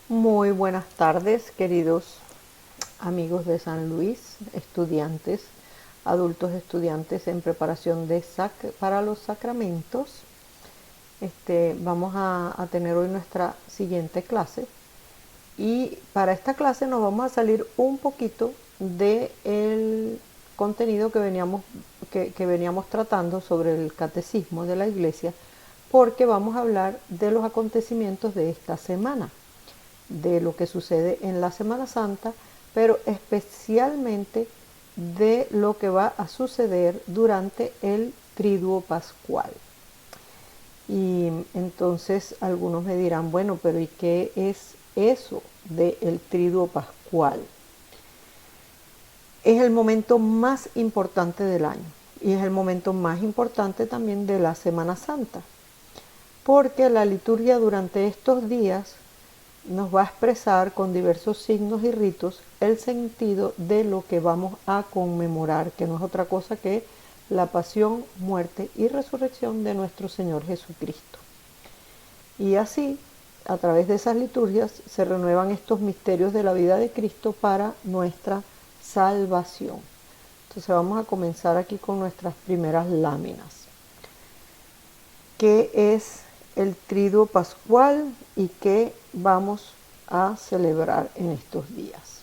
Muy buenas tardes, queridos amigos de San Luis, estudiantes, adultos estudiantes en preparación para los sacramentos. Vamos a tener hoy nuestra siguiente clase y para esta clase nos vamos a salir un poquito del contenido que veníamos tratando sobre el catecismo de la iglesia, porque vamos a hablar de los acontecimientos de esta semana, de lo que sucede en la Semana Santa, pero especialmente de lo que va a suceder durante el Triduo Pascual. Y entonces algunos me dirán, bueno, pero ¿y qué es eso del Triduo Pascual? Es el momento más importante del año y es el momento más importante también de la Semana Santa, porque la liturgia durante estos días nos va a expresar con diversos signos y ritos el sentido de lo que vamos a conmemorar, que no es otra cosa que la pasión, muerte y resurrección de nuestro Señor Jesucristo. Y así, a través de esas liturgias, se renuevan estos misterios de la vida de Cristo para nuestra salvación. Entonces vamos a comenzar aquí con nuestras primeras láminas. ¿Qué es el Triduo Pascual y qué vamos a celebrar en estos días?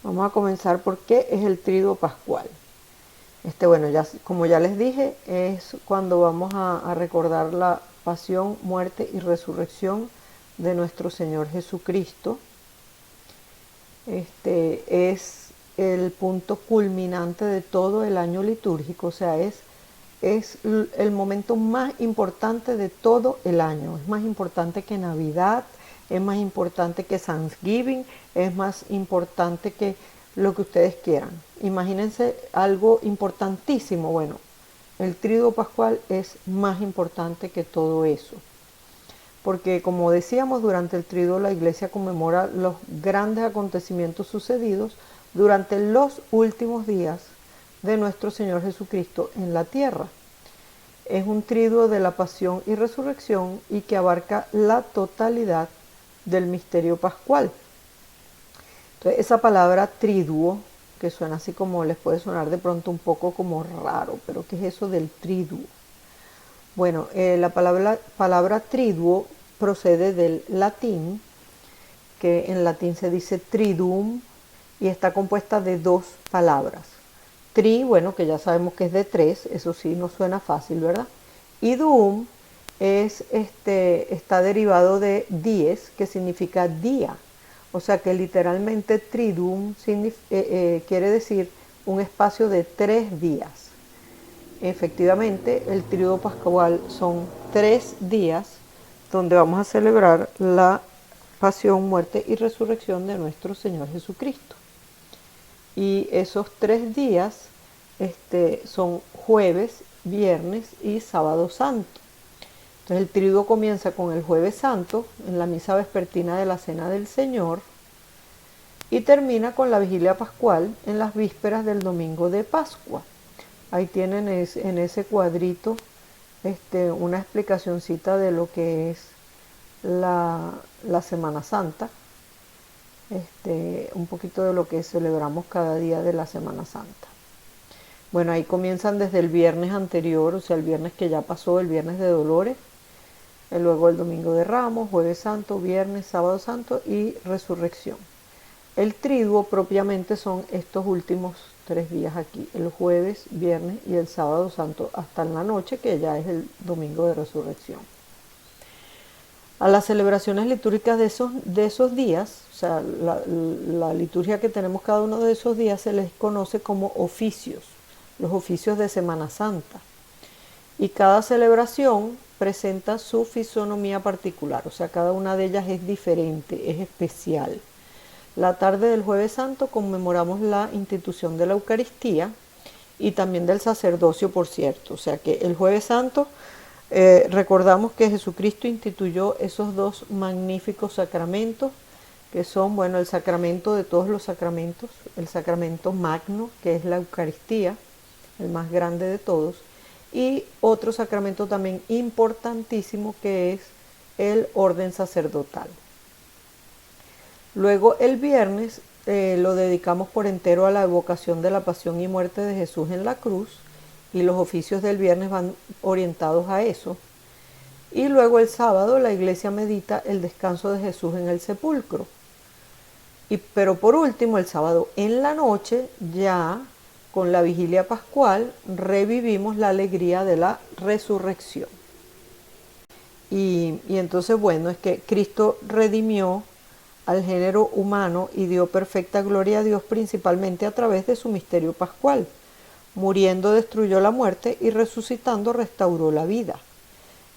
Vamos a comenzar por qué es el Triduo Pascual. Bueno, como ya les dije, es cuando vamos a recordar la pasión, muerte y resurrección de nuestro Señor Jesucristo. Es el punto culminante de todo el año litúrgico, o sea, es el momento más importante de todo el año. Es más importante que Navidad, es más importante que Thanksgiving, es más importante que lo que ustedes quieran. Imagínense algo importantísimo. Bueno, el Triduo Pascual es más importante que todo eso. Porque como decíamos, durante el Triduo la Iglesia conmemora los grandes acontecimientos sucedidos durante los últimos días de nuestro Señor Jesucristo en la tierra. Es un triduo de la pasión y resurrección y que abarca la totalidad del misterio pascual. Entonces, esa palabra triduo, que suena así como les puede sonar de pronto un poco como raro, pero ¿qué es eso del triduo? Bueno, la palabra triduo procede del latín, que en latín se dice triduum, y está compuesta de dos palabras. Tri, bueno, que ya sabemos que es de tres, eso sí no suena fácil, ¿verdad? Y duum está derivado de dies, que significa día. O sea que literalmente triduum quiere decir un espacio de 3 días. Efectivamente, el Triduo Pascual son 3 días donde vamos a celebrar la pasión, muerte y resurrección de nuestro Señor Jesucristo. Y esos 3 días son jueves, viernes y sábado santo. Entonces el triduo comienza con el jueves santo, en la misa vespertina de la Cena del Señor, y termina con la vigilia pascual en las vísperas del domingo de Pascua. Ahí tienen en ese cuadrito una explicacioncita de lo que es la Semana Santa. Un poquito de lo que celebramos cada día de la Semana Santa. Bueno, ahí comienzan desde el viernes anterior, o sea, el viernes que ya pasó, el viernes de Dolores, luego el domingo de Ramos, jueves santo, viernes, sábado santo y resurrección. El triduo propiamente son estos últimos 3 días aquí, el jueves, viernes y el sábado santo hasta en la noche, que ya es el domingo de resurrección. A las celebraciones litúrgicas de esos días, o sea, la liturgia que tenemos cada uno de esos días se les conoce como oficios, los oficios de Semana Santa. Y cada celebración presenta su fisonomía particular, o sea, cada una de ellas es diferente, es especial. La tarde del Jueves Santo conmemoramos la institución de la Eucaristía y también del sacerdocio, por cierto. O sea que el Jueves Santo recordamos que Jesucristo instituyó esos dos magníficos sacramentos, que son, bueno, el sacramento de todos los sacramentos, el sacramento magno, que es la Eucaristía, el más grande de todos, y otro sacramento también importantísimo, que es el orden sacerdotal. Luego el viernes lo dedicamos por entero a la evocación de la pasión y muerte de Jesús en la cruz, y los oficios del viernes van orientados a eso. Y luego el sábado la iglesia medita el descanso de Jesús en el sepulcro. Pero por último, el sábado en la noche, ya con la vigilia pascual, revivimos la alegría de la resurrección. Y entonces, bueno, es que Cristo redimió al género humano y dio perfecta gloria a Dios principalmente a través de su misterio pascual. Muriendo destruyó la muerte y resucitando restauró la vida.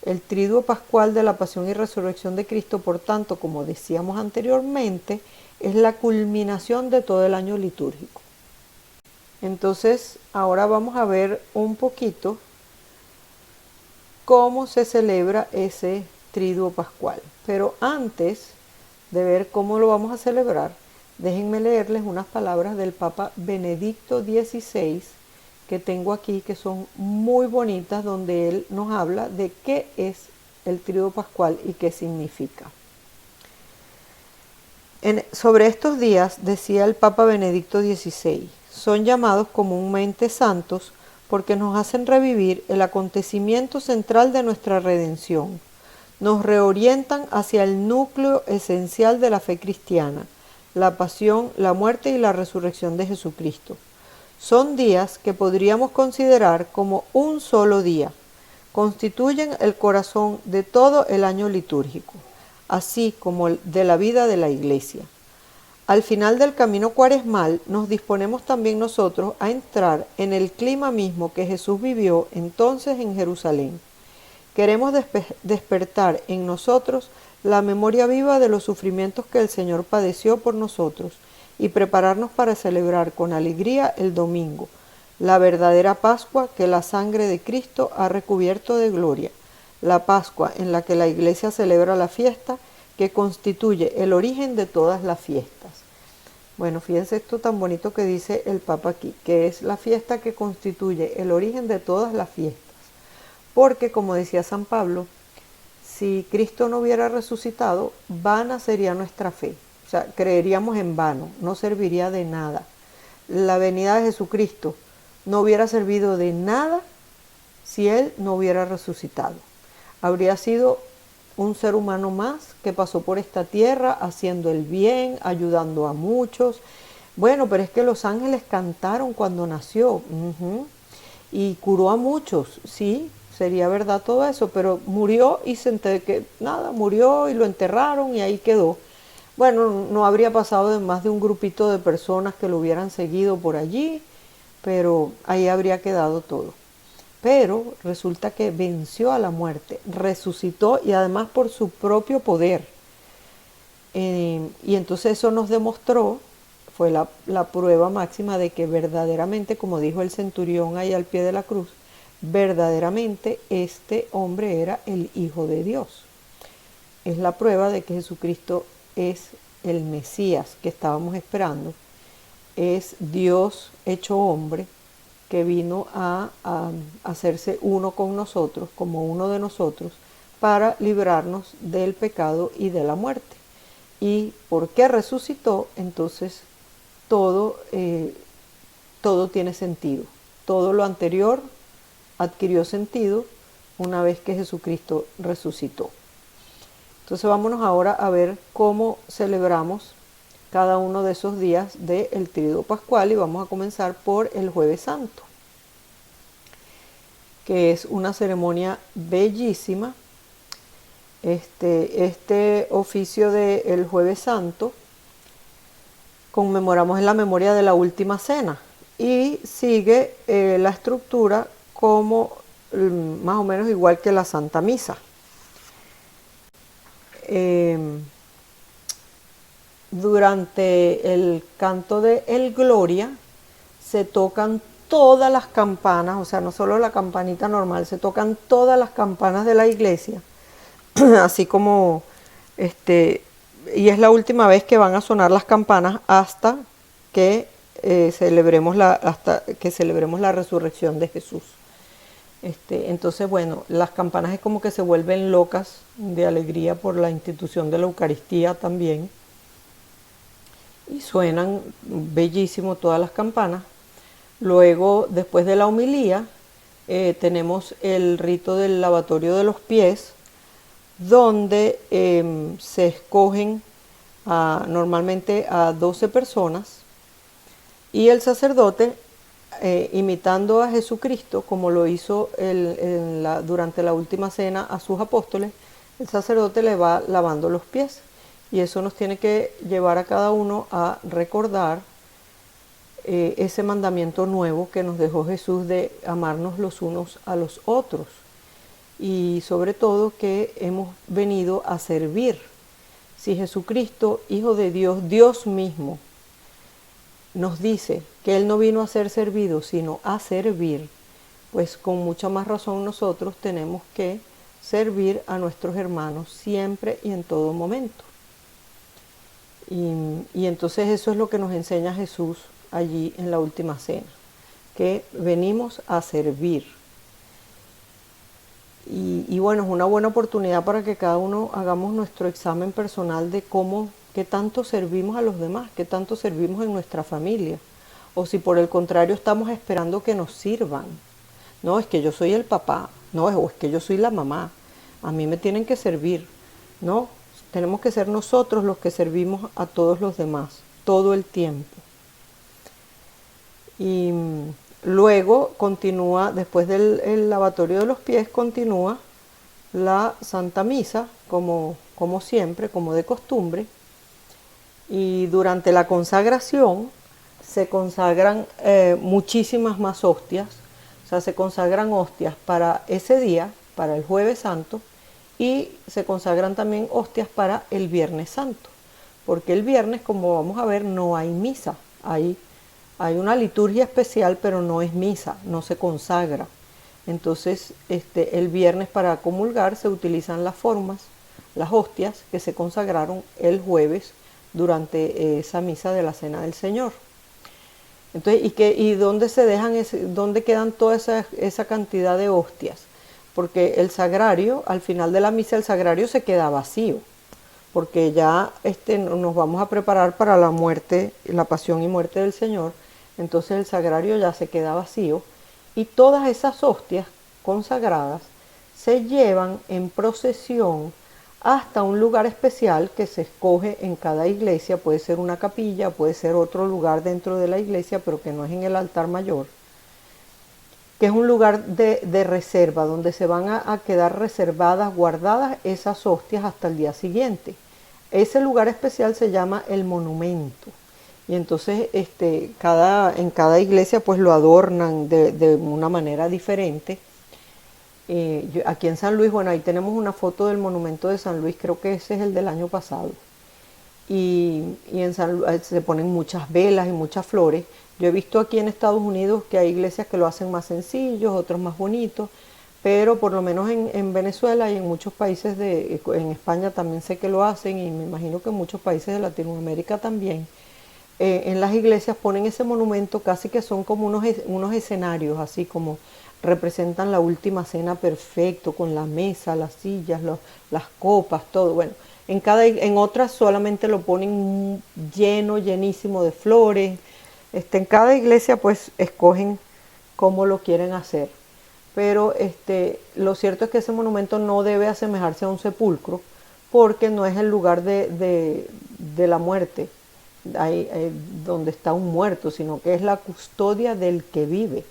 El triduo pascual de la pasión y resurrección de Cristo, por tanto, como decíamos anteriormente, es la culminación de todo el año litúrgico. Entonces, ahora vamos a ver un poquito cómo se celebra ese triduo pascual. Pero antes de ver cómo lo vamos a celebrar, déjenme leerles unas palabras del Papa Benedicto XVI que tengo aquí, que son muy bonitas, donde él nos habla de qué es el triduo pascual y qué significa. Sobre estos días, decía el Papa Benedicto XVI, son llamados comúnmente santos porque nos hacen revivir el acontecimiento central de nuestra redención. Nos reorientan hacia el núcleo esencial de la fe cristiana, la pasión, la muerte y la resurrección de Jesucristo. Son días que podríamos considerar como un solo día. Constituyen el corazón de todo el año litúrgico, así como de la vida de la Iglesia. Al final del camino cuaresmal nos disponemos también nosotros a entrar en el clima mismo que Jesús vivió entonces en Jerusalén. Queremos despertar en nosotros la memoria viva de los sufrimientos que el Señor padeció por nosotros y prepararnos para celebrar con alegría el domingo, la verdadera Pascua que la sangre de Cristo ha recubierto de gloria, la Pascua en la que la Iglesia celebra la fiesta que constituye el origen de todas las fiestas. Bueno, fíjense esto tan bonito que dice el Papa aquí, que es la fiesta que constituye el origen de todas las fiestas. Porque, como decía San Pablo, si Cristo no hubiera resucitado, vana sería nuestra fe. O sea, creeríamos en vano, no serviría de nada. La venida de Jesucristo no hubiera servido de nada si Él no hubiera resucitado. Habría sido un ser humano más que pasó por esta tierra haciendo el bien, ayudando a muchos. Bueno, pero es que los ángeles cantaron cuando nació, y curó a muchos, sí, sería verdad todo eso, pero murió y se enteró que nada, murió y lo enterraron y ahí quedó. Bueno, no habría pasado de más de un grupito de personas que lo hubieran seguido por allí, pero ahí habría quedado todo. Pero resulta que venció a la muerte, resucitó y además por su propio poder. Y entonces eso nos demostró, fue la prueba máxima de que verdaderamente, como dijo el centurión ahí al pie de la cruz, verdaderamente este hombre era el Hijo de Dios. Es la prueba de que Jesucristo es el Mesías que estábamos esperando, es Dios hecho hombre, que vino a hacerse uno con nosotros, como uno de nosotros, para librarnos del pecado y de la muerte. Y porque resucitó, entonces todo tiene sentido. Todo lo anterior adquirió sentido una vez que Jesucristo resucitó. Entonces vámonos ahora a ver cómo celebramos cada uno de esos días del Triduo Pascual, y vamos a comenzar por el Jueves Santo, que es una ceremonia bellísima. Este oficio del Jueves Santo conmemoramos en la memoria de la Última Cena y sigue la estructura como más o menos igual que la Santa Misa. Durante el canto de El Gloria se tocan todas las campanas, o sea, no solo la campanita normal, se tocan todas las campanas de la iglesia, así como y es la última vez que van a sonar las campanas hasta que celebremos la resurrección de Jesús. Entonces, bueno, las campanas es como que se vuelven locas de alegría por la institución de la Eucaristía también. Y suenan bellísimo todas las campanas. Luego, después de la homilía, tenemos el rito del lavatorio de los pies, donde se escogen normalmente a 12 personas y el sacerdote, imitando a Jesucristo, como lo hizo durante la última cena a sus apóstoles, el sacerdote le va lavando los pies. Y eso nos tiene que llevar a cada uno a recordar ese mandamiento nuevo que nos dejó Jesús de amarnos los unos a los otros. Y sobre todo que hemos venido a servir. Si Jesucristo, Hijo de Dios, Dios mismo, nos dice que Él no vino a ser servido, sino a servir, pues con mucha más razón nosotros tenemos que servir a nuestros hermanos siempre y en todo momento. Y entonces eso es lo que nos enseña Jesús allí en la última cena, que venimos a servir. Y bueno, es una buena oportunidad para que cada uno hagamos nuestro examen personal de qué tanto servimos a los demás, qué tanto servimos en nuestra familia, o si por el contrario estamos esperando que nos sirvan. No, es que yo soy el papá, no, o es que yo soy la mamá, a mí me tienen que servir. No, tenemos que ser nosotros los que servimos a todos los demás, todo el tiempo. Y luego continúa, después del lavatorio de los pies, continúa la Santa Misa, como siempre, como de costumbre. Y durante la consagración se consagran muchísimas más hostias. O sea, se consagran hostias para ese día, para el Jueves Santo, y se consagran también hostias para el Viernes Santo. Porque el viernes, como vamos a ver, no hay misa. Hay una liturgia especial, pero no es misa, no se consagra. Entonces, el viernes para comulgar se utilizan las formas, las hostias que se consagraron el jueves durante esa misa de la Cena del Señor. Entonces, ¿y dónde se dejan, dónde quedan toda esa cantidad de hostias? Porque el sagrario, al final de la misa, el sagrario se queda vacío, porque ya nos vamos a preparar para la muerte, la pasión y muerte del Señor. Entonces el sagrario ya se queda vacío y todas esas hostias consagradas se llevan en procesión hasta un lugar especial que se escoge en cada iglesia. Puede ser una capilla, puede ser otro lugar dentro de la iglesia, pero que no es en el altar mayor, que es un lugar de reserva, donde se van a quedar reservadas, guardadas esas hostias hasta el día siguiente. Ese lugar especial se llama el monumento. Y entonces en cada iglesia pues lo adornan de una manera diferente. Aquí en San Luis, bueno, ahí tenemos una foto del monumento de San Luis, creo que ese es el del año pasado. Y en San Luis se ponen muchas velas y muchas flores. Yo he visto aquí en Estados Unidos que hay iglesias que lo hacen más sencillos, otros más bonitos, pero por lo menos en Venezuela y en muchos países en España también sé que lo hacen, y me imagino que en muchos países de Latinoamérica también. En las iglesias ponen ese monumento, casi que son como unos escenarios, así como representan la última cena perfecto, con la mesa, las sillas, las copas, todo. Bueno, en otras solamente lo ponen llenísimo de flores. En cada iglesia pues escogen cómo lo quieren hacer. Pero lo cierto es que ese monumento no debe asemejarse a un sepulcro, porque no es el lugar de la muerte, donde está un muerto, sino que es la custodia del que vive.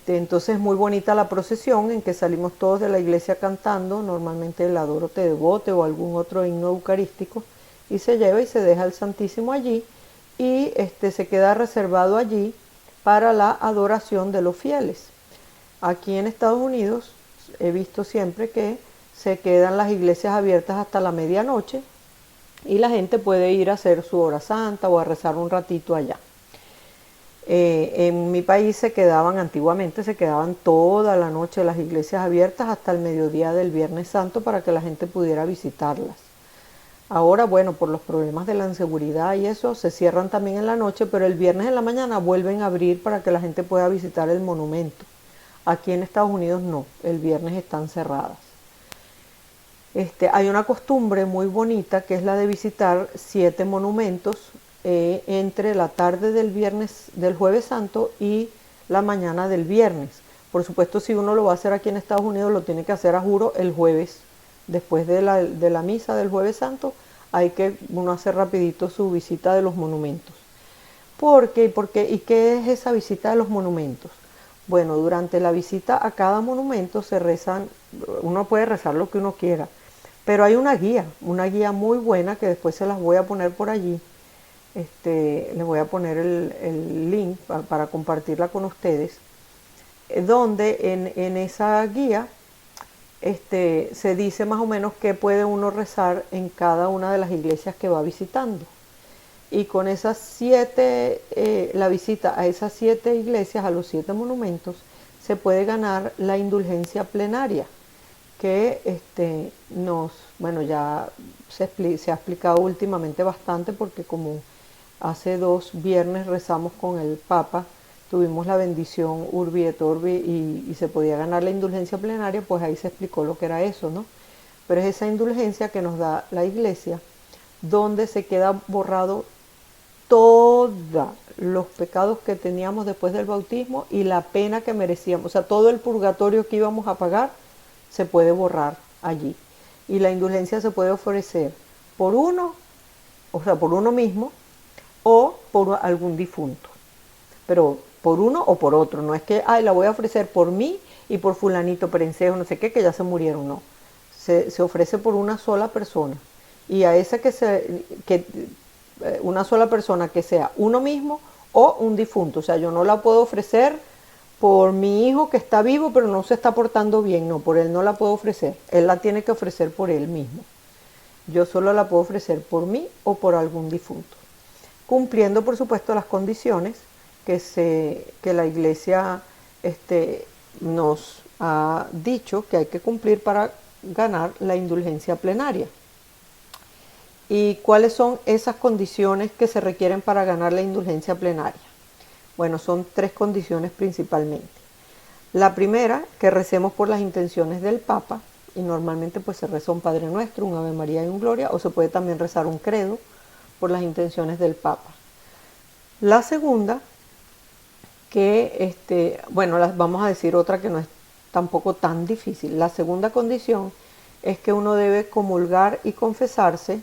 Entonces es muy bonita la procesión en que salimos todos de la iglesia cantando, normalmente el Adoro te devote o algún otro himno eucarístico, y se lleva y se deja el Santísimo allí, y se queda reservado allí para la adoración de los fieles. Aquí en Estados Unidos he visto siempre que se quedan las iglesias abiertas hasta la medianoche y la gente puede ir a hacer su hora santa o a rezar un ratito allá. En mi país antiguamente se quedaban toda la noche las iglesias abiertas hasta el mediodía del Viernes Santo para que la gente pudiera visitarlas. Ahora, bueno, por los problemas de la inseguridad y eso, se cierran también en la noche, pero el viernes en la mañana vuelven a abrir para que la gente pueda visitar el monumento. Aquí en Estados Unidos no, el viernes están cerradas. Hay una costumbre muy bonita que es la de visitar 7 monumentos entre la tarde del jueves santo y la mañana del viernes. Por supuesto, si uno lo va a hacer aquí en Estados Unidos, lo tiene que hacer a juro el jueves, después de la misa del jueves santo, hay que uno hacer rapidito su visita de los monumentos. ¿Y qué es esa visita de los monumentos? Bueno, durante la visita a cada monumento se rezan, uno puede rezar lo que uno quiera, pero hay una guía muy buena que después se las voy a poner por allí. Les voy a poner el link para compartirla con ustedes, donde en esa guía se dice más o menos qué puede uno rezar en cada una de las iglesias que va visitando. Y con esas 7, la visita a esas 7 iglesias, a los 7 monumentos, se puede ganar la indulgencia plenaria, que bueno, ya se ha explicado últimamente bastante, porque como hace 2 viernes rezamos con el Papa, tuvimos la bendición Urbi et Orbi y se podía ganar la indulgencia plenaria, pues ahí se explicó lo que era eso, ¿no? Pero es esa indulgencia que nos da la iglesia, donde se queda borrado todos los pecados que teníamos después del bautismo y la pena que merecíamos. O sea, todo el purgatorio que íbamos a pagar se puede borrar allí. Y la indulgencia se puede ofrecer por uno, o sea, por uno mismo, o por algún difunto. Pero por uno o por otro. No es que, la voy a ofrecer por mí y por fulanito perencejo, no sé qué, que ya se murieron. No. Se ofrece por una sola persona. Y a esa una sola persona, que sea uno mismo o un difunto. O sea, yo no la puedo ofrecer por mi hijo que está vivo pero no se está portando bien. No, por él no la puedo ofrecer. Él la tiene que ofrecer por él mismo. Yo solo la puedo ofrecer por mí o por algún difunto, cumpliendo por supuesto las condiciones que la iglesia nos ha dicho que hay que cumplir para ganar la indulgencia plenaria. ¿Y cuáles son esas condiciones que se requieren para ganar la indulgencia plenaria? Bueno, son 3 condiciones principalmente. La primera, que recemos por las intenciones del Papa, y normalmente pues se reza un Padre Nuestro, un Ave María y un Gloria, o se puede también rezar un credo por las intenciones del Papa. La segunda, vamos a decir otra que no es tampoco tan difícil. La segunda condición es que uno debe comulgar y confesarse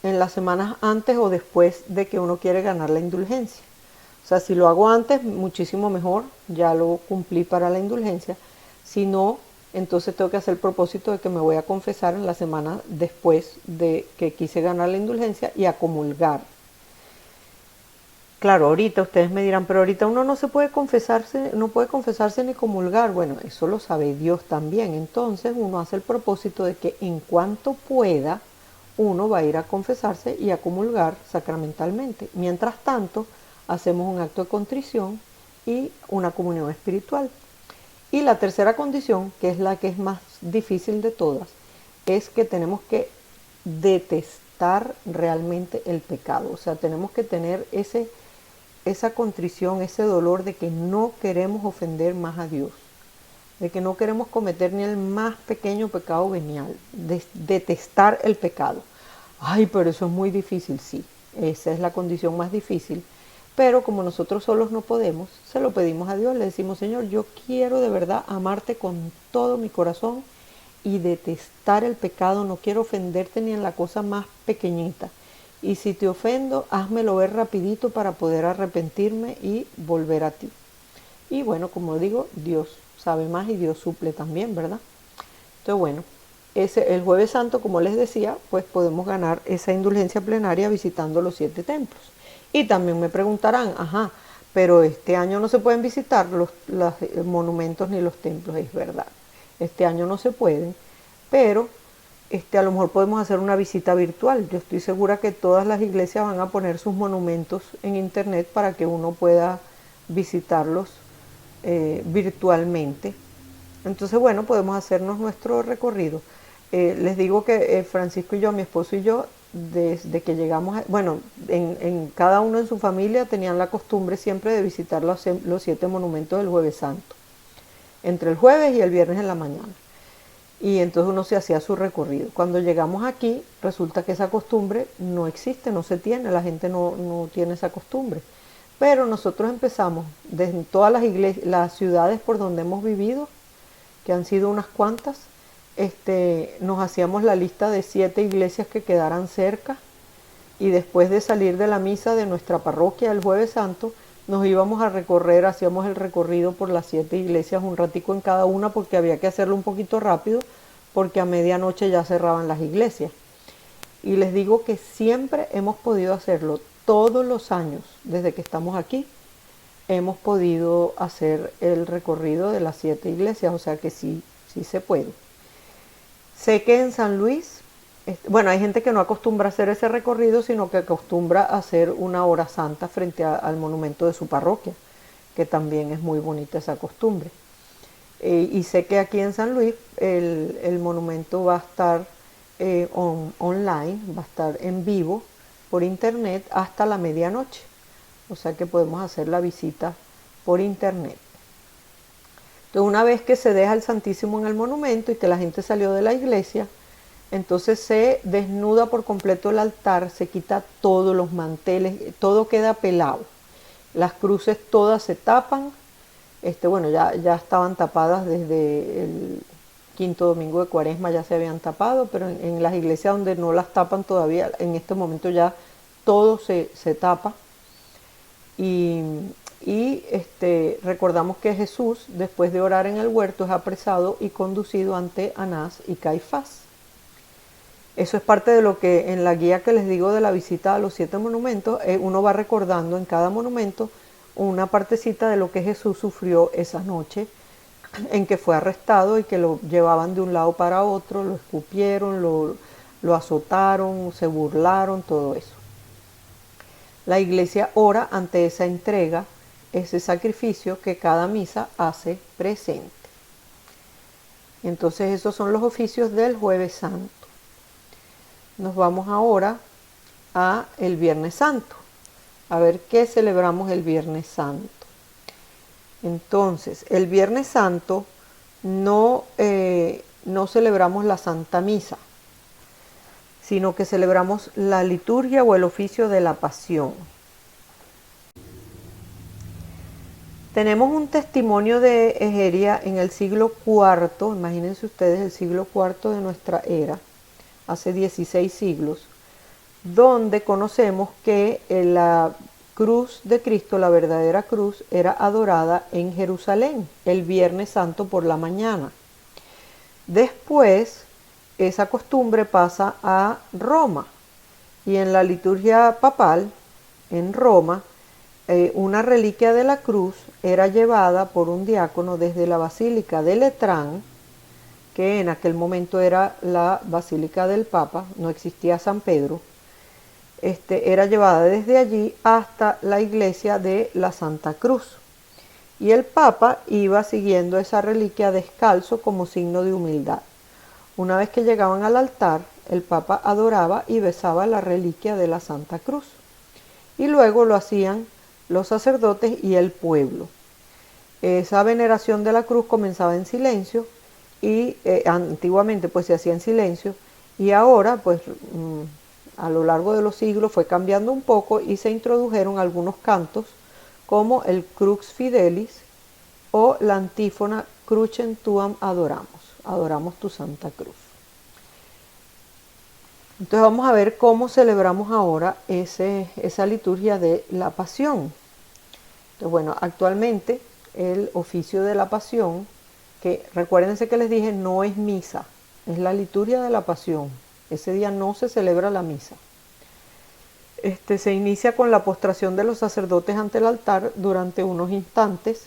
en las semanas antes o después de que uno quiere ganar la indulgencia. O sea, si lo hago antes, muchísimo mejor, ya lo cumplí para la indulgencia. Si no, entonces tengo que hacer el propósito de que me voy a confesar en la semana después de que quise ganar la indulgencia y a comulgar. Claro, ahorita ustedes me dirán, pero ahorita uno no puede confesarse ni comulgar. Bueno, eso lo sabe Dios también. Entonces uno hace el propósito de que en cuanto pueda, uno va a ir a confesarse y a comulgar sacramentalmente. Mientras tanto, hacemos un acto de contrición y una comunión espiritual. Y la tercera condición, que es la que es más difícil de todas, es que tenemos que detestar realmente el pecado. O sea, tenemos que tener esa contrición, ese dolor de que no queremos ofender más a Dios, de que no queremos cometer ni el más pequeño pecado venial, detestar el pecado. Ay, pero eso es muy difícil, sí, esa es la condición más difícil, pero como nosotros solos no podemos, se lo pedimos a Dios, le decimos, Señor, yo quiero de verdad amarte con todo mi corazón y detestar el pecado, no quiero ofenderte ni en la cosa más pequeñita. Y si te ofendo, házmelo ver rapidito para poder arrepentirme y volver a ti. Y bueno, como digo, Dios sabe más y Dios suple también, ¿verdad? Entonces, bueno, el Jueves Santo, como les decía, pues podemos ganar esa indulgencia plenaria visitando los 7 templos. Y también me preguntarán, pero este año no se pueden visitar los monumentos ni los templos. Es verdad, este año no se pueden, pero a lo mejor podemos hacer una visita virtual. Yo estoy segura que todas las iglesias van a poner sus monumentos en internet para que uno pueda visitarlos virtualmente. Entonces, bueno, podemos hacernos nuestro recorrido. Les digo que Francisco y yo, mi esposo y yo, desde que llegamos, en cada uno en su familia tenían la costumbre siempre de visitar los 7 monumentos del Jueves Santo. entre el jueves y el viernes en la mañana. Y entonces uno se hacía su recorrido. Cuando llegamos aquí, resulta que esa costumbre no existe, no se tiene, la gente no tiene esa costumbre. Pero nosotros empezamos desde todas las iglesias, las ciudades por donde hemos vivido, que han sido unas cuantas, nos hacíamos la lista de 7 iglesias que quedaran cerca, y después de salir de la misa de nuestra parroquia el Jueves Santo, nos íbamos a recorrer, hacíamos el recorrido por las 7 iglesias, un ratico en cada una, porque había que hacerlo un poquito rápido, porque a medianoche ya cerraban las iglesias. Y les digo que siempre hemos podido hacerlo, todos los años, desde que estamos aquí, hemos podido hacer el recorrido de las 7 iglesias, o sea que sí, sí se puede. Sé que en San Luis, bueno, hay gente que no acostumbra a hacer ese recorrido, sino que acostumbra a hacer una hora santa frente al monumento de su parroquia, que también es muy bonita esa costumbre. Y sé que aquí en San Luis el monumento va a estar online, va a estar en vivo por internet hasta la medianoche, o sea que podemos hacer la visita por internet. Entonces, una vez que se deja el Santísimo en el monumento y que la gente salió de la iglesia, entonces se desnuda por completo el altar, se quita todos los manteles, todo queda pelado. Las cruces todas se tapan, bueno, ya estaban tapadas desde el quinto domingo de Cuaresma, ya se habían tapado, pero en las iglesias donde no las tapan todavía, en este momento ya todo se tapa. Y recordamos que Jesús, después de orar en el huerto, es apresado y conducido ante Anás y Caifás. Eso es parte de lo que en la guía que les digo de la visita a los 7 monumentos, uno va recordando en cada monumento una partecita de lo que Jesús sufrió esa noche en que fue arrestado y que lo llevaban de un lado para otro, lo escupieron, lo azotaron, se burlaron, todo eso. La iglesia ora ante esa entrega, ese sacrificio que cada misa hace presente. Entonces esos son los oficios del Jueves Santo. Nos vamos ahora a el Viernes Santo, a ver qué celebramos el Viernes Santo. Entonces, el Viernes Santo no celebramos la Santa Misa, sino que celebramos la liturgia o el oficio de la Pasión. Tenemos un testimonio de Egeria en el siglo IV, imagínense ustedes el siglo IV de nuestra era, hace 16 siglos, donde conocemos que la cruz de Cristo, la verdadera cruz, era adorada en Jerusalén el Viernes Santo por la mañana. Después, esa costumbre pasa a Roma, y en la liturgia papal, en Roma, una reliquia de la cruz era llevada por un diácono desde la Basílica de Letrán, que en aquel momento era la Basílica del Papa, no existía San Pedro, era llevada desde allí hasta la iglesia de la Santa Cruz. Y el Papa iba siguiendo esa reliquia descalzo como signo de humildad. Una vez que llegaban al altar, el Papa adoraba y besaba la reliquia de la Santa Cruz. Y luego lo hacían los sacerdotes y el pueblo. Esa veneración de la cruz comenzaba en silencio, y antiguamente pues se hacía en silencio, y ahora pues a lo largo de los siglos fue cambiando un poco y se introdujeron algunos cantos como el Crux Fidelis o la antífona Crucem Tuam adoramos tu Santa Cruz. Entonces vamos a ver cómo celebramos ahora esa liturgia de la Pasión. Entonces, bueno, actualmente el oficio de la Pasión, que recuérdense que les dije no es misa, es la liturgia de la Pasión. Ese día no se celebra la misa. Se inicia con la postración de los sacerdotes ante el altar durante unos instantes.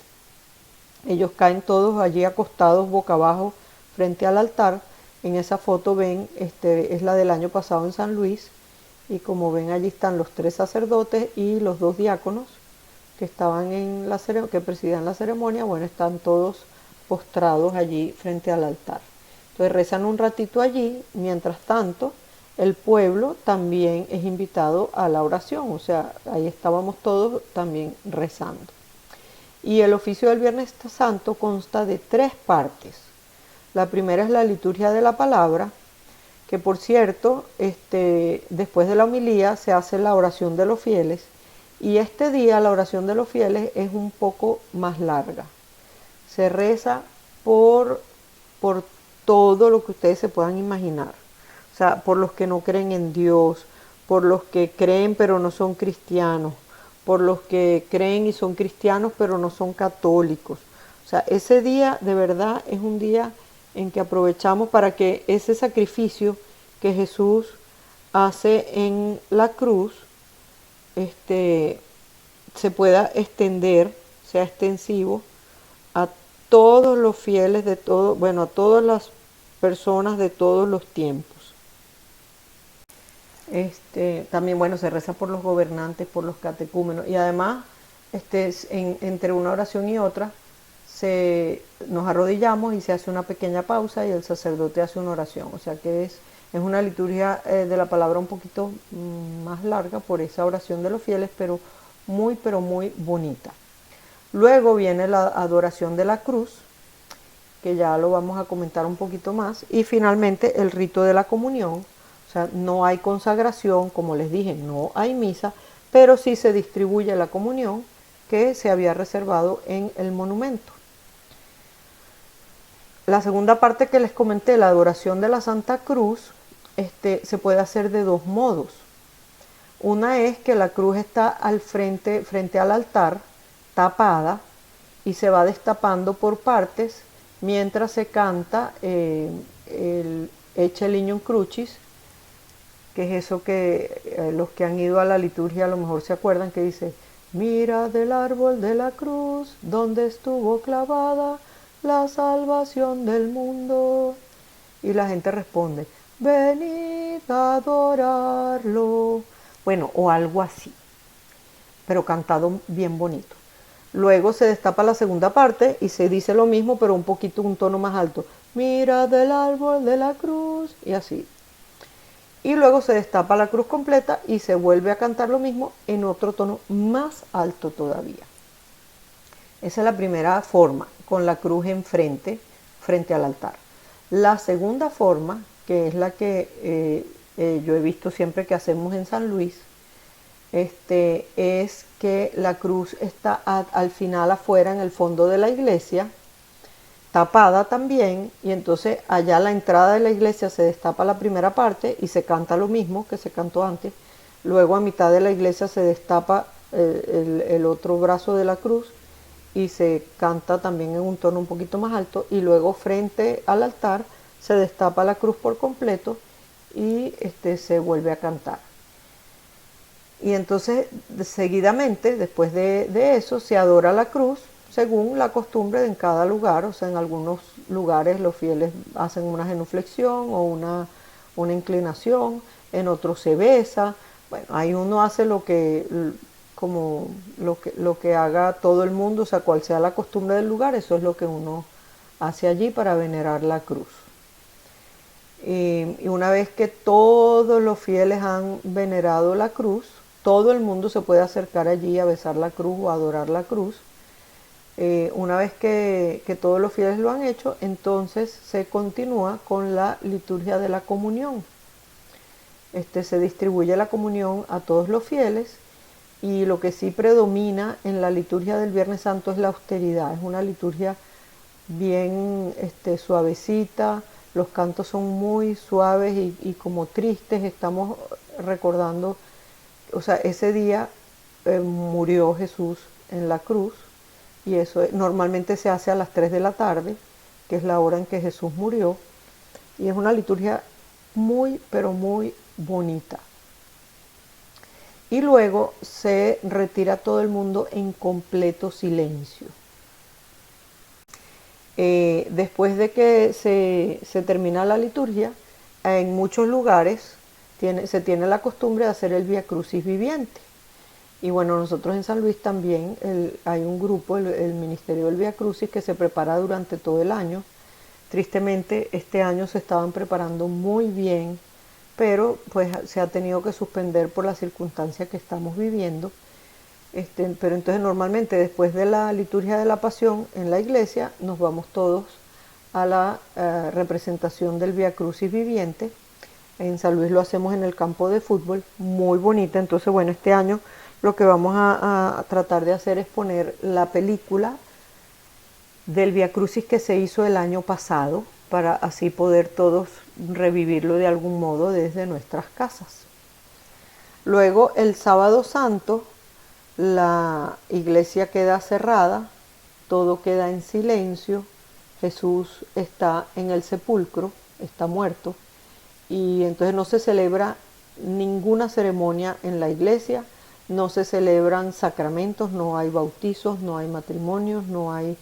Ellos caen todos allí acostados boca abajo frente al altar. En esa foto ven, es la del año pasado en San Luis, y como ven allí están los 3 sacerdotes y los 2 diáconos que estaban que presidían la ceremonia. Bueno, están todos postrados allí frente al altar. Entonces rezan un ratito allí. Mientras tanto, el pueblo también es invitado a la oración, o sea, ahí estábamos todos también rezando. Y el oficio del Viernes Santo consta de 3 partes. La primera es la liturgia de la palabra, que por cierto, después de la homilía se hace la oración de los fieles, y este día la oración de los fieles es un poco más larga. Se reza por, por todo lo que ustedes se puedan imaginar. O sea, por los que no creen en Dios, por los que creen pero no son cristianos, por los que creen y son cristianos pero no son católicos. O sea, ese día de verdad es un día en que aprovechamos para que ese sacrificio que Jesús hace en la cruz se pueda extender, sea extensivo a todos los fieles de todo, bueno, a todas las personas de todos los tiempos. También, bueno, se reza por los gobernantes, por los catecúmenos, y además, entre una oración y otra, nos arrodillamos y se hace una pequeña pausa y el sacerdote hace una oración. O sea que es una liturgia de la palabra un poquito más larga por esa oración de los fieles, pero muy bonita. Luego viene la adoración de la cruz, que ya lo vamos a comentar un poquito más, y finalmente el rito de la comunión. O sea, no hay consagración, como les dije, no hay misa, pero sí se distribuye la comunión que se había reservado en el monumento. La segunda parte que les comenté, la adoración de la Santa Cruz, se puede hacer de 2 modos. Una es que la cruz está frente al altar, tapada, y se va destapando por partes mientras se canta el Ecce Lignum Crucis, que es eso que los que han ido a la liturgia a lo mejor se acuerdan, que dice: mira del árbol de la cruz, donde estuvo clavada la salvación del mundo. Y la gente responde: venid a adorarlo. Bueno, o algo así, pero cantado bien bonito. Luego se destapa la segunda parte y se dice lo mismo, pero un tono más alto. Mira del árbol de la cruz, y así. Y luego se destapa la cruz completa y se vuelve a cantar lo mismo en otro tono más alto todavía. Esa es la primera forma, con la cruz enfrente, frente al altar. La segunda forma, que es la que yo he visto siempre que hacemos en San Luis, es que la cruz está al final afuera en el fondo de la iglesia, tapada también, y entonces allá a la entrada de la iglesia se destapa la primera parte y se canta lo mismo que se cantó antes. Luego a mitad de la iglesia se destapa el otro brazo de la cruz y se canta también en un tono un poquito más alto, y luego frente al altar se destapa la cruz por completo y se vuelve a cantar. Y entonces seguidamente, después de eso, se adora la cruz según la costumbre en cada lugar. O sea, en algunos lugares los fieles hacen una genuflexión o una inclinación, en otros se besa. Bueno, ahí uno hace lo que haga todo el mundo, o sea, cual sea la costumbre del lugar, eso es lo que uno hace allí para venerar la cruz. Y una vez que todos los fieles han venerado la cruz, todo el mundo se puede acercar allí a besar la cruz o a adorar la cruz. Una vez que todos los fieles lo han hecho, entonces se continúa con la liturgia de la comunión. Se distribuye la comunión a todos los fieles, y lo que sí predomina en la liturgia del Viernes Santo es la austeridad. Es una liturgia bien suavecita, los cantos son muy suaves y como tristes. Estamos recordando, o sea, ese día murió Jesús en la cruz, y eso normalmente se hace a las 3 de la tarde, que es la hora en que Jesús murió, y es una liturgia muy, pero muy bonita. Y luego se retira todo el mundo en completo silencio. Después de que se termina la liturgia, en muchos lugares se tiene la costumbre de hacer el Vía Crucis viviente. Y bueno, nosotros en San Luis también hay un grupo, el Ministerio del Vía Crucis, que se prepara durante todo el año. Tristemente, este año se estaban preparando muy bien, pero pues se ha tenido que suspender por la circunstancia que estamos viviendo. Pero entonces normalmente después de la liturgia de la Pasión en la iglesia nos vamos todos a la representación del Vía Crucis viviente. En San Luis lo hacemos en el campo de fútbol, muy bonita. Entonces, bueno, este año lo que vamos a tratar de hacer es poner la película del Vía Crucis que se hizo el año pasado, para así poder todos revivirlo de algún modo desde nuestras casas. Luego, el sábado santo, la iglesia queda cerrada, todo queda en silencio, Jesús está en el sepulcro, está muerto, y entonces no se celebra ninguna ceremonia en la iglesia, no se celebran sacramentos, no hay bautizos, no hay matrimonios, no hay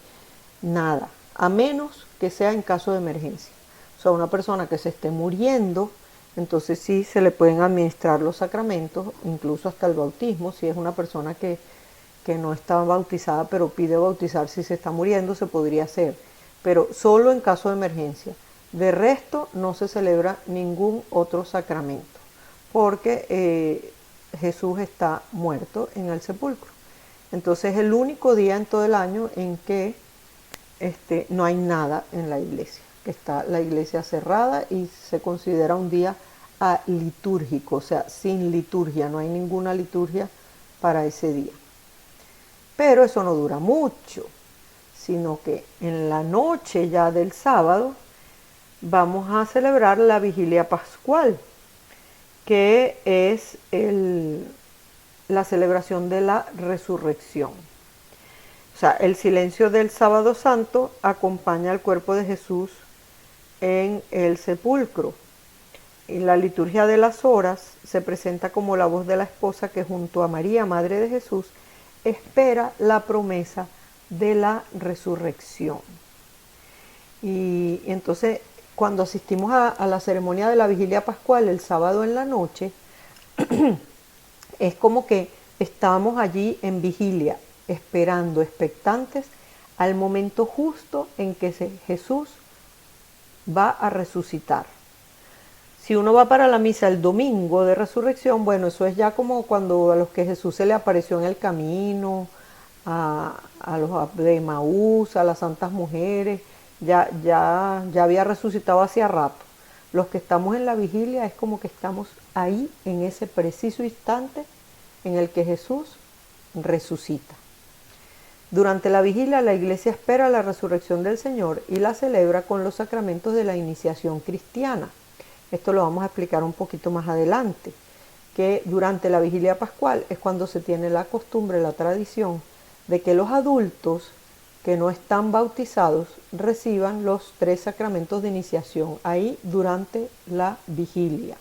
nada, a menos que sea en caso de emergencia. O sea, una persona que se esté muriendo, entonces sí se le pueden administrar los sacramentos, incluso hasta el bautismo. Si es una persona que no está bautizada pero pide bautizar, si se está muriendo se podría hacer, pero solo en caso de emergencia. De resto no se celebra ningún otro sacramento, porque Jesús está muerto en el sepulcro. Entonces es el único día en todo el año en que no hay nada en la iglesia, que está la iglesia cerrada y se considera un día alitúrgico, o sea, sin liturgia, no hay ninguna liturgia para ese día. Pero eso no dura mucho, sino que en la noche ya del sábado vamos a celebrar la vigilia pascual, que es la celebración de la resurrección. O sea, el silencio del sábado santo acompaña al cuerpo de Jesús en el sepulcro. Y la liturgia de las horas se presenta como la voz de la esposa que junto a María, madre de Jesús, espera la promesa de la resurrección. Y entonces, cuando asistimos a la ceremonia de la vigilia pascual el sábado en la noche, es como que estamos allí en vigilia, esperando, expectantes al momento justo en que Jesús va a resucitar. Si uno va para la misa el domingo de resurrección, bueno, eso es ya como cuando a los que Jesús se le apareció en el camino, a los de Emaús, a las santas mujeres, ya había resucitado hacía rato. Los que estamos en la vigilia es como que estamos ahí en ese preciso instante en el que Jesús resucita. Durante la vigilia la iglesia espera la resurrección del Señor y la celebra con los sacramentos de la iniciación cristiana. Esto lo vamos a explicar un poquito más adelante, que durante la vigilia pascual es cuando se tiene la costumbre, la tradición, de que los adultos que no están bautizados reciban los 3 sacramentos de iniciación ahí durante la vigilia.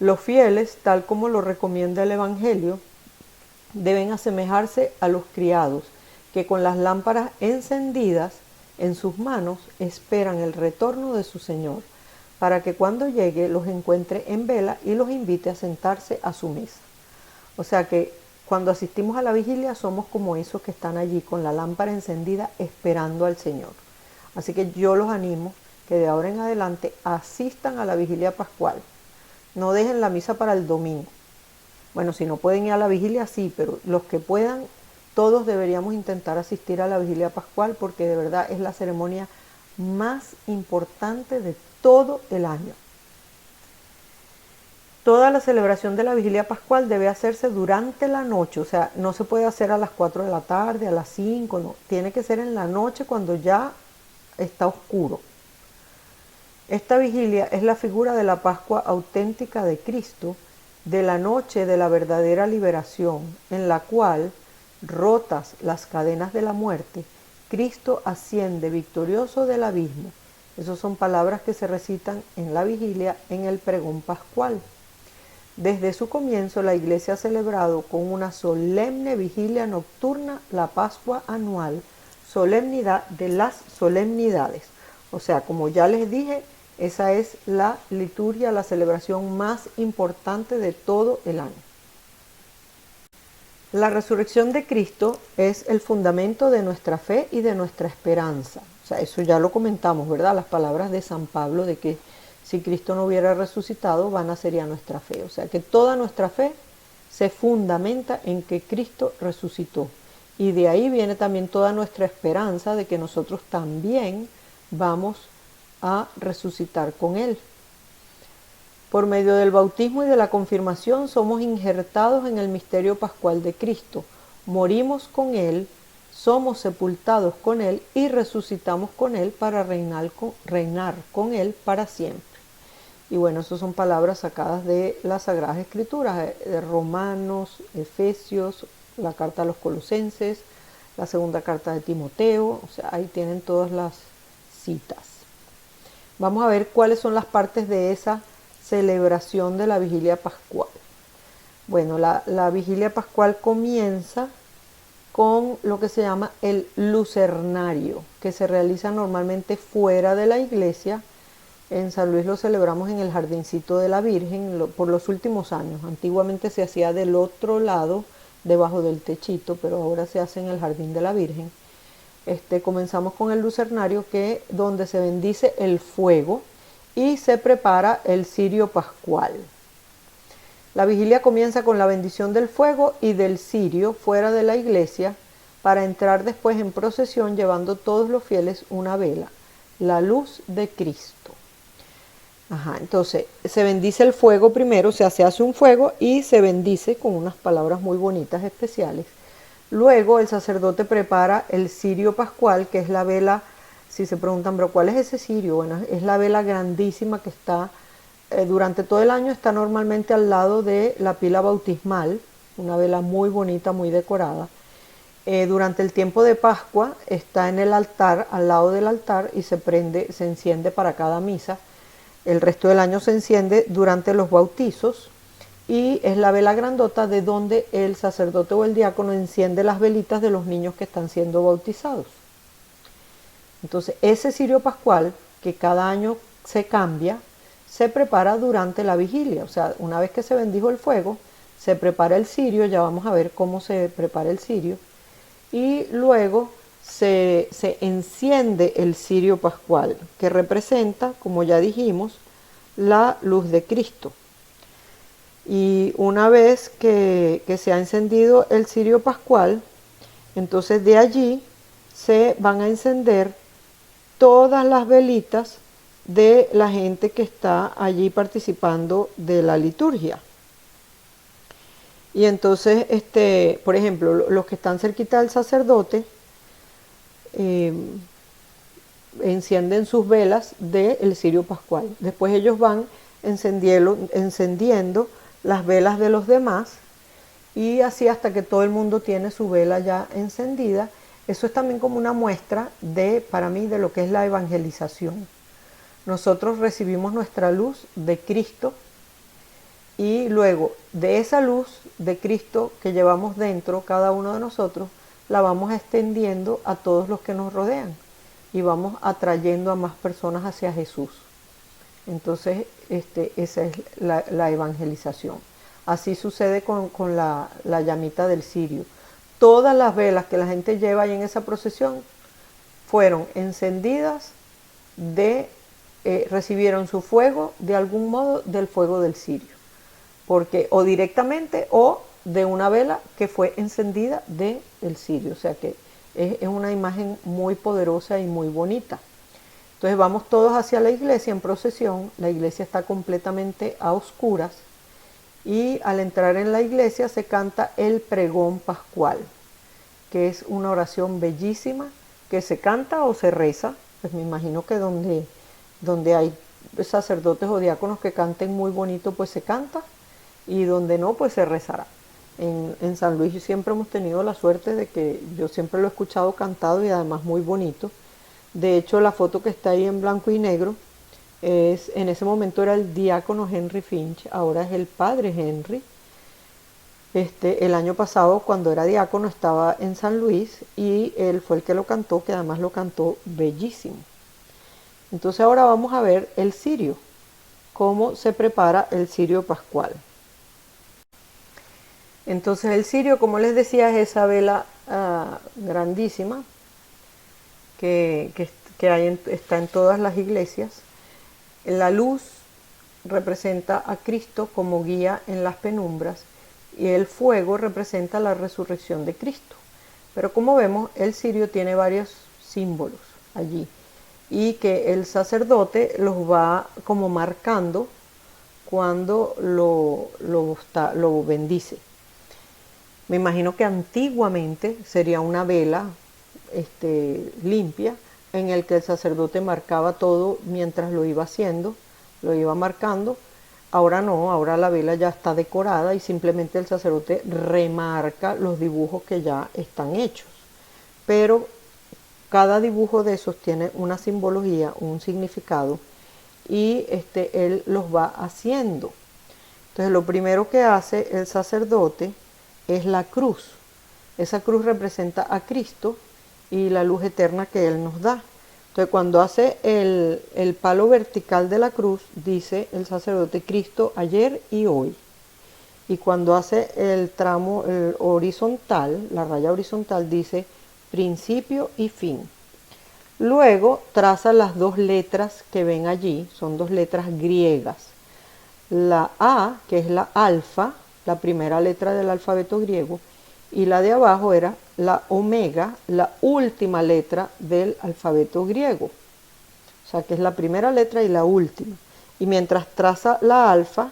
Los fieles, tal como lo recomienda el Evangelio, deben asemejarse a los criados, que con las lámparas encendidas en sus manos esperan el retorno de su Señor, para que cuando llegue los encuentre en vela y los invite a sentarse a su mesa. O sea que cuando asistimos a la vigilia somos como esos que están allí con la lámpara encendida esperando al Señor. Así que yo los animo que de ahora en adelante asistan a la vigilia pascual. No dejen la misa para el domingo. Bueno, si no pueden ir a la vigilia, sí, pero los que puedan, todos deberíamos intentar asistir a la vigilia pascual, porque de verdad es la ceremonia más importante de todo el año. Toda la celebración de la vigilia pascual debe hacerse durante la noche, o sea, no se puede hacer a las 4 de la tarde, a las 5, no, tiene que ser en la noche cuando ya está oscuro. Esta vigilia es la figura de la Pascua auténtica de Cristo, de la noche de la verdadera liberación, en la cual, rotas las cadenas de la muerte, Cristo asciende victorioso del abismo. Esas son palabras que se recitan en la vigilia en el pregón pascual. Desde su comienzo la Iglesia ha celebrado con una solemne vigilia nocturna la Pascua anual, solemnidad de las solemnidades. O sea, como ya les dije, esa es la liturgia, la celebración más importante de todo el año. La resurrección de Cristo es el fundamento de nuestra fe y de nuestra esperanza. O sea, eso ya lo comentamos, ¿verdad? Las palabras de San Pablo de que si Cristo no hubiera resucitado, vana sería nuestra fe. O sea, que toda nuestra fe se fundamenta en que Cristo resucitó. Y de ahí viene también toda nuestra esperanza de que nosotros también vamos a resucitar con Él. Por medio del bautismo y de la confirmación somos injertados en el misterio pascual de Cristo. Morimos con Él, somos sepultados con Él y resucitamos con Él para reinar con Él para siempre. Y bueno, esas son palabras sacadas de las Sagradas Escrituras, de Romanos, Efesios, la carta a los Colosenses, la segunda carta de Timoteo, o sea, ahí tienen todas las citas. Vamos a ver cuáles son las partes de esa celebración de la Vigilia Pascual. Bueno, la Vigilia Pascual comienza con lo que se llama el lucernario, que se realiza normalmente fuera de la iglesia. En San Luis lo celebramos en el Jardincito de la Virgen por los últimos años. Antiguamente se hacía del otro lado, debajo del techito, pero ahora se hace en el Jardín de la Virgen. Comenzamos con el lucernario, donde se bendice el fuego y se prepara el cirio pascual. La vigilia comienza con la bendición del fuego y del cirio fuera de la iglesia, para entrar después en procesión llevando todos los fieles una vela, la luz de Cristo. Entonces se bendice el fuego primero, se hace un fuego y se bendice con unas palabras muy bonitas, especiales. Luego el sacerdote prepara el cirio pascual, que es la vela. Si se preguntan, pero ¿cuál es ese cirio? Bueno, es la vela grandísima que está, durante todo el año está normalmente al lado de la pila bautismal, una vela muy bonita, muy decorada. Durante el tiempo de Pascua está en el altar, al lado del altar, y se enciende para cada misa. El resto del año se enciende durante los bautizos, y es la vela grandota de donde el sacerdote o el diácono enciende las velitas de los niños que están siendo bautizados. Entonces ese cirio pascual, que cada año se cambia, se prepara durante la vigilia. O sea, una vez que se bendijo el fuego, se prepara el cirio. Ya vamos a ver cómo se prepara el cirio. Y luego se enciende el cirio pascual, que representa, como ya dijimos, la luz de Cristo. Y una vez que se ha encendido el cirio pascual, entonces de allí se van a encender todas las velitas de la gente que está allí participando de la liturgia. Y entonces, por ejemplo, los que están cerquita del sacerdote encienden sus velas del cirio pascual. Después ellos van encendiendo las velas de los demás, y así hasta que todo el mundo tiene su vela ya encendida. Eso es también como una muestra para mí, de lo que es la evangelización. Nosotros recibimos nuestra luz de Cristo, y luego de esa luz de Cristo que llevamos dentro, cada uno de nosotros, la vamos extendiendo a todos los que nos rodean, y vamos atrayendo a más personas hacia Jesús. Entonces, esa es la evangelización. Así sucede con la llamita del cirio. Todas las velas que la gente lleva ahí en esa procesión fueron encendidas, recibieron su fuego de algún modo del fuego del cirio, o directamente o de una vela que fue encendida del cirio. O sea que es una imagen muy poderosa y muy bonita. Entonces vamos todos hacia la iglesia en procesión. La iglesia está completamente a oscuras, y al entrar en la iglesia se canta el pregón pascual, que es una oración bellísima que se canta o se reza. Pues me imagino que donde hay sacerdotes o diáconos que canten muy bonito, pues se canta, y donde no, pues se rezará. En San Luis siempre hemos tenido la suerte de que yo siempre lo he escuchado cantado, y además muy bonito. De hecho, la foto que está ahí en blanco y negro, en ese momento era el diácono Henry Finch, ahora es el padre Henry. El año pasado, cuando era diácono, estaba en San Luis, y él fue el que lo cantó, que además lo cantó bellísimo. Entonces ahora vamos a ver el cirio, cómo se prepara el cirio pascual. Entonces el cirio, como les decía, es esa vela grandísima que está en todas las iglesias. La luz representa a Cristo como guía en las penumbras, y el fuego representa la resurrección de Cristo. Pero como vemos, el cirio tiene varios símbolos allí y que el sacerdote los va como marcando cuando lo bendice. Me imagino que antiguamente sería una vela limpia en el que el sacerdote marcaba todo mientras lo iba haciendo, lo iba marcando. Ahora no, ahora la vela ya está decorada y simplemente el sacerdote remarca los dibujos que ya están hechos. Pero cada dibujo de esos tiene una simbología, un significado, y él los va haciendo. Entonces lo primero que hace el sacerdote es la cruz. Esa cruz representa a Cristo y la luz eterna que Él nos da. Entonces cuando hace el palo vertical de la cruz, dice el sacerdote Cristo ayer y hoy. Y cuando hace el tramo horizontal, la raya horizontal, dice principio y fin. Luego traza las dos letras que ven allí, son dos letras griegas. La A, que es la alfa, la primera letra del alfabeto griego, y la de abajo era la omega, la última letra del alfabeto griego. O sea que es la primera letra y la última. Y mientras traza la alfa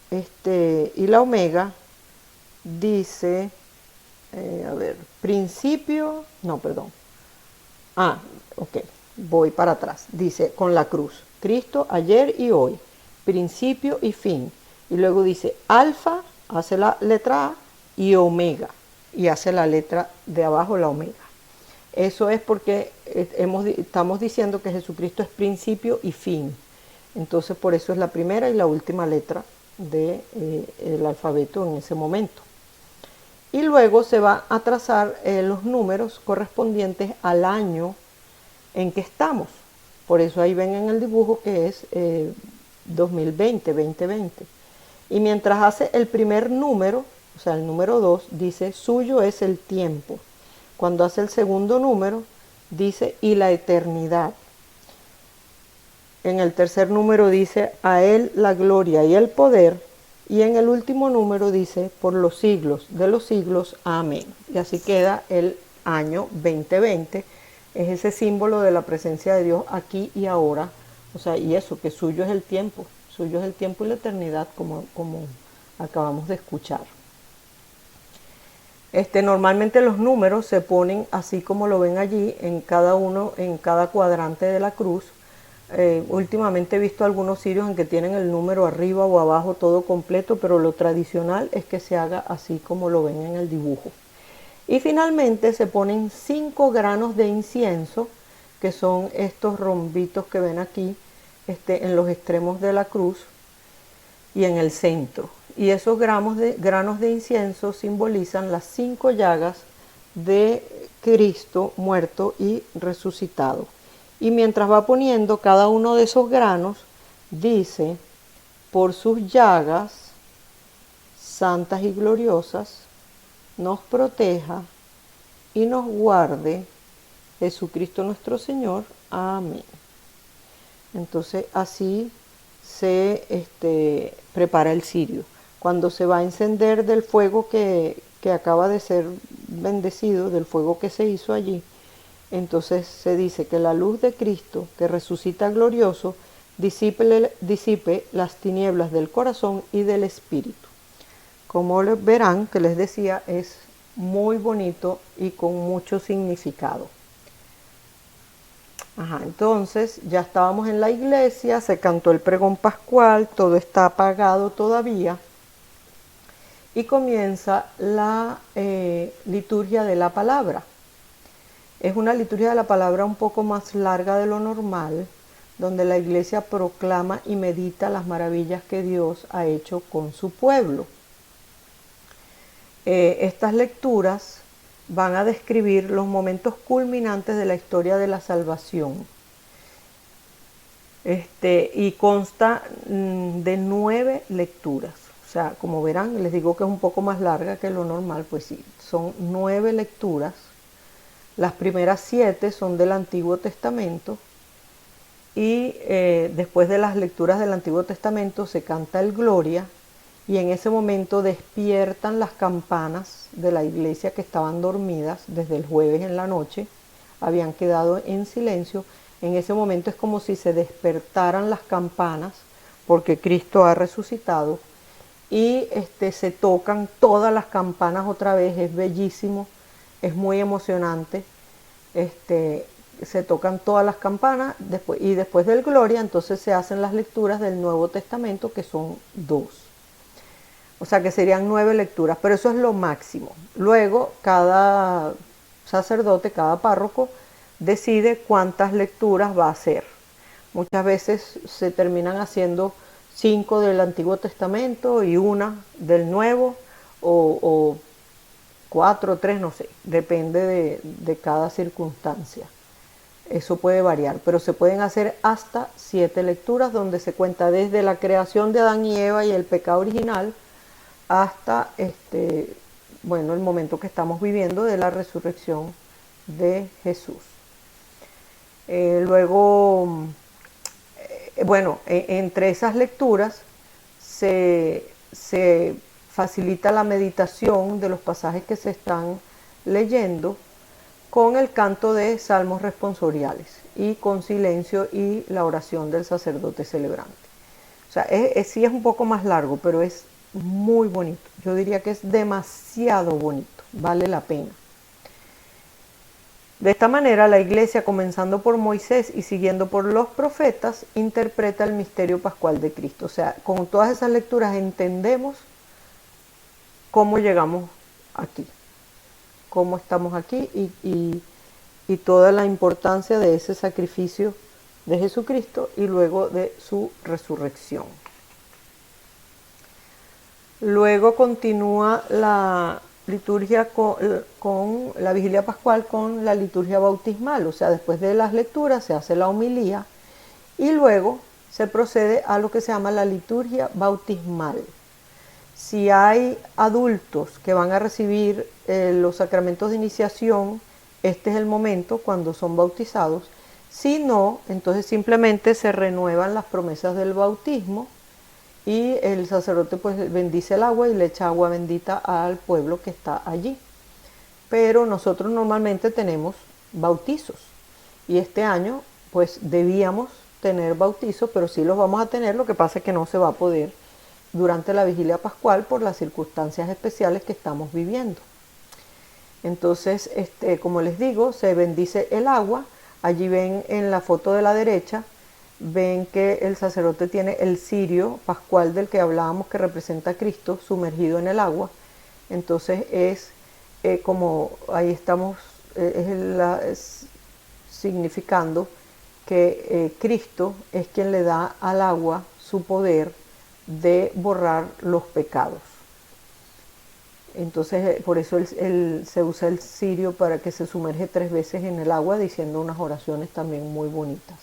y la omega, dice, principio, no, perdón. Ok, voy para atrás. Dice con la cruz, Cristo ayer y hoy, principio y fin. Y luego dice alfa, hace la letra A, y omega, y hace la letra de abajo la omega. Eso es porque estamos diciendo que Jesucristo es principio y fin. Entonces por eso es la primera y la última letra del alfabeto en ese momento. Y luego se va a trazar los números correspondientes al año en que estamos. Por eso ahí ven en el dibujo que es 2020. Y mientras hace el primer número, o sea, el número 2, dice suyo es el tiempo. Cuando hace el segundo número, dice y la eternidad. En el tercer número dice a él la gloria y el poder. Y en el último número dice por los siglos de los siglos. Amén. Y así queda el año 2020. Es ese símbolo de la presencia de Dios aquí y ahora. O sea, y eso, que suyo es el tiempo. Suyo es el tiempo y la eternidad, como acabamos de escuchar. Normalmente los números se ponen así como lo ven allí, en cada cuadrante de la cruz. Últimamente he visto algunos cirios en que tienen el número arriba o abajo todo completo, pero lo tradicional es que se haga así como lo ven en el dibujo. Y finalmente se ponen 5 granos de incienso, que son estos rombitos que ven aquí, en los extremos de la cruz y en el centro. Y esos granos de incienso simbolizan las 5 llagas de Cristo muerto y resucitado. Y mientras va poniendo cada uno de esos granos, dice, por sus llagas santas y gloriosas, nos proteja y nos guarde Jesucristo nuestro Señor. Amén. Entonces así se prepara el cirio. Cuando se va a encender del fuego que acaba de ser bendecido, del fuego que se hizo allí, entonces se dice que la luz de Cristo, que resucita glorioso, disipe las tinieblas del corazón y del espíritu. Como verán, que les decía, es muy bonito y con mucho significado. Entonces ya estábamos en la iglesia, se cantó el pregón pascual, todo está apagado todavía, y comienza la liturgia de la palabra. Es una liturgia de la palabra un poco más larga de lo normal, donde la iglesia proclama y medita las maravillas que Dios ha hecho con su pueblo. Estas lecturas van a describir los momentos culminantes de la historia de la salvación. Y consta de 9 lecturas. O sea, como verán, les digo que es un poco más larga que lo normal, pues sí, son 9 lecturas. Las primeras 7 son del Antiguo Testamento y después de las lecturas del Antiguo Testamento se canta el Gloria y en ese momento despiertan las campanas de la iglesia que estaban dormidas desde el jueves en la noche, habían quedado en silencio. En ese momento es como si se despertaran las campanas porque Cristo ha resucitado y se tocan todas las campanas otra vez. Es bellísimo, es muy emocionante. Se tocan todas las campanas y después del Gloria entonces se hacen las lecturas del Nuevo Testamento, que son 2. O sea que serían 9 lecturas, pero eso es lo máximo. Luego cada sacerdote, cada párroco decide cuántas lecturas va a hacer. Muchas veces se terminan haciendo 5 del Antiguo Testamento y una del Nuevo, o 4 o 3, no sé, depende de cada circunstancia. Eso puede variar, pero se pueden hacer hasta 7 lecturas donde se cuenta desde la creación de Adán y Eva y el pecado original hasta el momento que estamos viviendo de la resurrección de Jesús. Luego, entre esas lecturas se facilita la meditación de los pasajes que se están leyendo con el canto de salmos responsoriales y con silencio y la oración del sacerdote celebrante. O sea, sí es un poco más largo, pero es muy bonito. Yo diría que es demasiado bonito, vale la pena. De esta manera, la Iglesia, comenzando por Moisés y siguiendo por los profetas, interpreta el misterio pascual de Cristo. O sea, con todas esas lecturas entendemos cómo llegamos aquí, cómo estamos aquí y toda la importancia de ese sacrificio de Jesucristo y luego de su resurrección. Luego continúa la liturgia con la vigilia pascual con la liturgia bautismal, o sea, después de las lecturas se hace la homilía y luego se procede a lo que se llama la liturgia bautismal. Si hay adultos que van a recibir los sacramentos de iniciación, este es el momento cuando son bautizados. Si no, entonces simplemente se renuevan las promesas del bautismo y el sacerdote pues bendice el agua y le echa agua bendita al pueblo que está allí. Pero nosotros normalmente tenemos bautizos y este año pues debíamos tener bautizos, pero sí los vamos a tener, lo que pasa es que no se va a poder durante la vigilia pascual por las circunstancias especiales que estamos viviendo. Entonces, como les digo, se bendice el agua. Allí ven en la foto de la derecha, ven que el sacerdote tiene el cirio pascual del que hablábamos, que representa a Cristo sumergido en el agua. Entonces es como ahí estamos significando que Cristo es quien le da al agua su poder de borrar los pecados. Entonces por eso se usa el cirio para que se sumerge 3 veces en el agua diciendo unas oraciones también muy bonitas.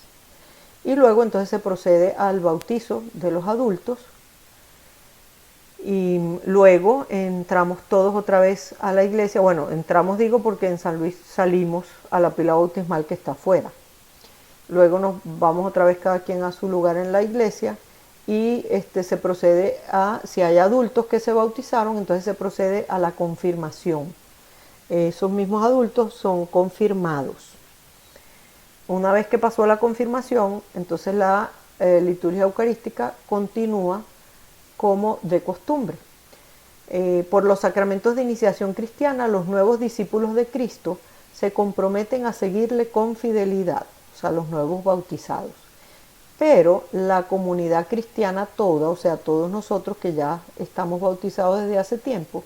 Y luego entonces se procede al bautizo de los adultos y luego entramos todos otra vez a la iglesia. Bueno, entramos digo porque en San Luis salimos a la pila bautismal que está afuera. Luego nos vamos otra vez cada quien a su lugar en la iglesia y se procede a, si hay adultos que se bautizaron, entonces se procede a la confirmación. Esos mismos adultos son confirmados. Una vez que pasó la confirmación, entonces la liturgia eucarística continúa como de costumbre. Por los sacramentos de iniciación cristiana, los nuevos discípulos de Cristo se comprometen a seguirle con fidelidad, o sea, los nuevos bautizados. Pero la comunidad cristiana toda, o sea, todos nosotros que ya estamos bautizados desde hace tiempo,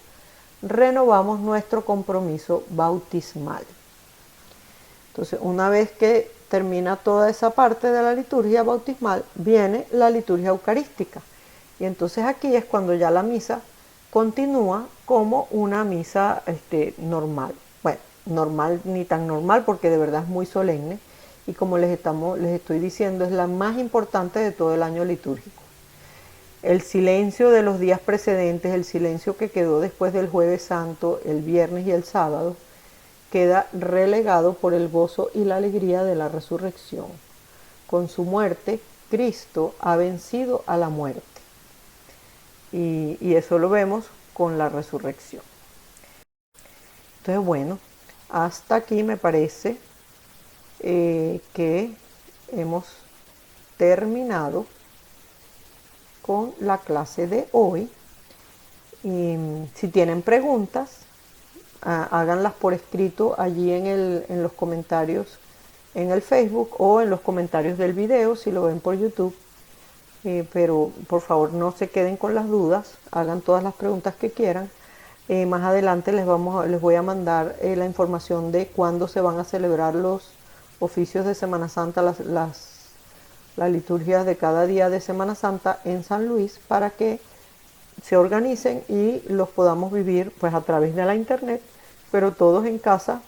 renovamos nuestro compromiso bautismal. Entonces, una vez que termina toda esa parte de la liturgia bautismal, viene la liturgia eucarística. Y entonces aquí es cuando ya la misa continúa como una misa normal. Bueno, normal ni tan normal porque de verdad es muy solemne. Y como les estoy diciendo, es la más importante de todo el año litúrgico. El silencio de los días precedentes, el silencio que quedó después del Jueves Santo, el viernes y el sábado, queda relegado por el gozo y la alegría de la resurrección. Con su muerte, Cristo ha vencido a la muerte. y eso lo vemos con la resurrección. Entonces, bueno, hasta aquí me parece que hemos terminado con la clase de hoy. Y si tienen preguntas, háganlas por escrito allí en los comentarios en el Facebook o en los comentarios del video si lo ven por YouTube. Pero por favor no se queden con las dudas, hagan todas las preguntas que quieran. Más adelante les voy a mandar la información de cuándo se van a celebrar los oficios de Semana Santa, las liturgias de cada día de Semana Santa en San Luis, para que se organicen y los podamos vivir pues a través de la internet, pero todos en casa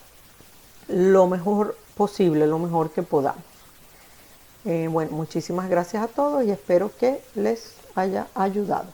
lo mejor posible, lo mejor que podamos. Bueno, muchísimas gracias a todos y espero que les haya ayudado.